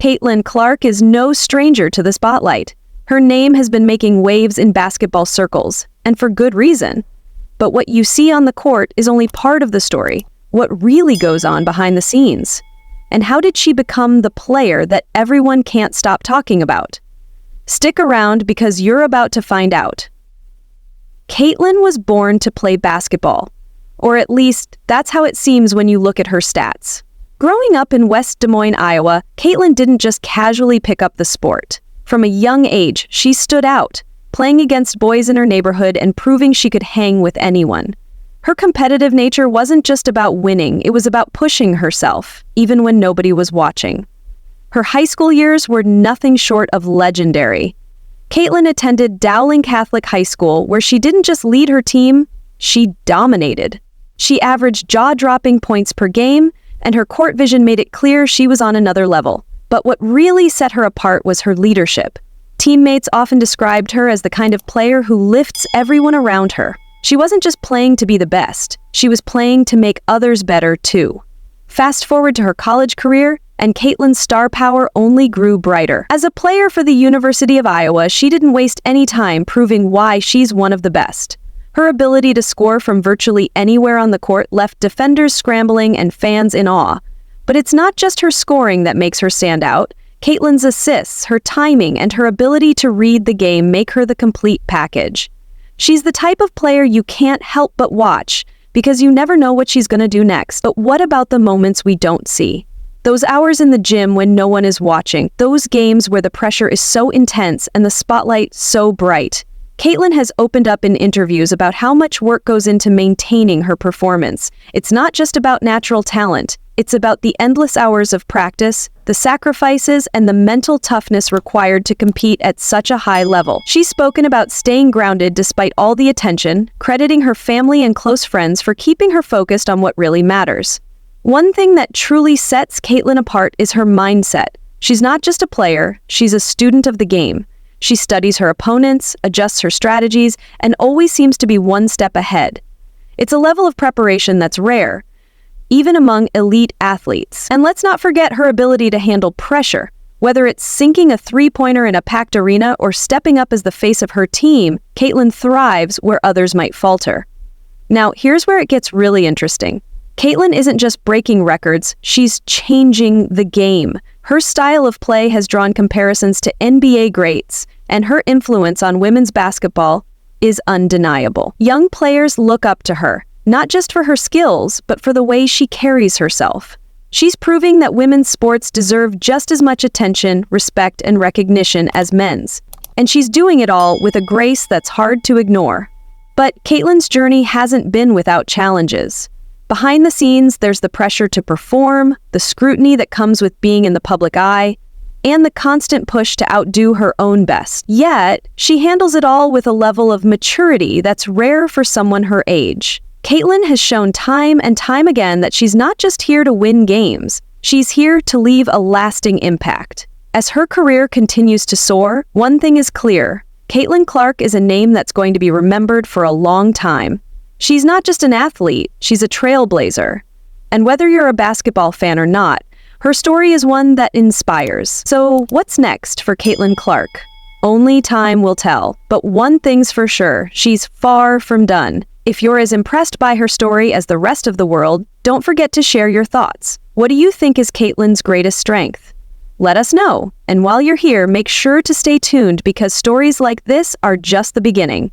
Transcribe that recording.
Caitlin Clark is no stranger to the spotlight. Her name has been making waves in basketball circles, and for good reason. But what you see on the court is only part of the story. What really goes on behind the scenes? And how did she become the player that everyone can't stop talking about? Stick around because you're about to find out. Caitlin was born to play basketball, or at least that's how it seems when you look at her stats. Growing up in West Des Moines, Iowa, Caitlin didn't just casually pick up the sport. From a young age, she stood out, playing against boys in her neighborhood and proving she could hang with anyone. Her competitive nature wasn't just about winning, it was about pushing herself, even when nobody was watching. Her high school years were nothing short of legendary. Caitlin attended Dowling Catholic High School, where she didn't just lead her team, she dominated. She averaged jaw-dropping points per game, and her court vision made it clear she was on another level. But what really set her apart was her leadership. Teammates often described her as the kind of player who lifts everyone around her. She wasn't just playing to be the best, she was playing to make others better too. Fast forward to her college career, and Caitlin's star power only grew brighter. As a player for the University of Iowa, she didn't waste any time proving why she's one of the best. Her ability to score from virtually anywhere on the court left defenders scrambling and fans in awe. But it's not just her scoring that makes her stand out. Caitlin's assists, her timing, and her ability to read the game make her the complete package. She's the type of player you can't help but watch, because you never know what she's going to do next. But what about the moments we don't see? Those hours in the gym when no one is watching, those games where the pressure is so intense and the spotlight so bright. Caitlin has opened up in interviews about how much work goes into maintaining her performance. It's not just about natural talent. It's about the endless hours of practice, the sacrifices, and the mental toughness required to compete at such a high level. She's spoken about staying grounded despite all the attention, crediting her family and close friends for keeping her focused on what really matters. One thing that truly sets Caitlin apart is her mindset. She's not just a player, she's a student of the game. She studies her opponents, adjusts her strategies, and always seems to be one step ahead. It's a level of preparation that's rare, even among elite athletes. And let's not forget her ability to handle pressure. Whether it's sinking a three-pointer in a packed arena or stepping up as the face of her team, Caitlin thrives where others might falter. Now, here's where it gets really interesting. Caitlin isn't just breaking records, she's changing the game. Her style of play has drawn comparisons to NBA greats, and her influence on women's basketball is undeniable. Young players look up to her, not just for her skills, but for the way she carries herself. She's proving that women's sports deserve just as much attention, respect, and recognition as men's. And she's doing it all with a grace that's hard to ignore. But Caitlin's journey hasn't been without challenges. Behind the scenes, there's the pressure to perform, the scrutiny that comes with being in the public eye, and the constant push to outdo her own best. Yet, she handles it all with a level of maturity that's rare for someone her age. Caitlin has shown time and time again that she's not just here to win games, she's here to leave a lasting impact. As her career continues to soar, one thing is clear: Caitlin Clark is a name that's going to be remembered for a long time. She's not just an athlete, she's a trailblazer. And whether you're a basketball fan or not, her story is one that inspires. So what's next for Caitlin Clark? Only time will tell. But one thing's for sure, she's far from done. If you're as impressed by her story as the rest of the world, don't forget to share your thoughts. What do you think is Caitlin's greatest strength? Let us know. And while you're here, make sure to stay tuned because stories like this are just the beginning.